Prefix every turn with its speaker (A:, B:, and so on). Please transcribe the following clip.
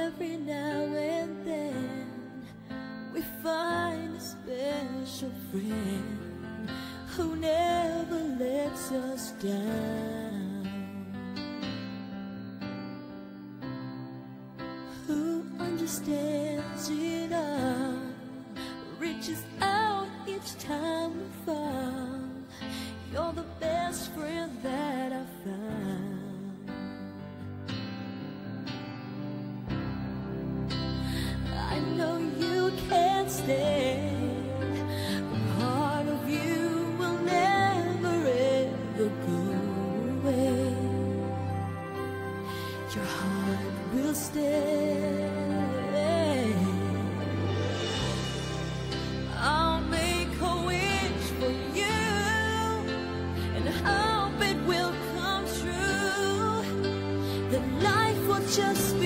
A: every now and then we find a special friend who never lets us down, who understands it all, reaches out each time we fall. You're the best friend that I've found. I know you can't stay, but part of you will never ever go away. Your heart will stay. I'll make a wish for you and hope it will come true, that life will just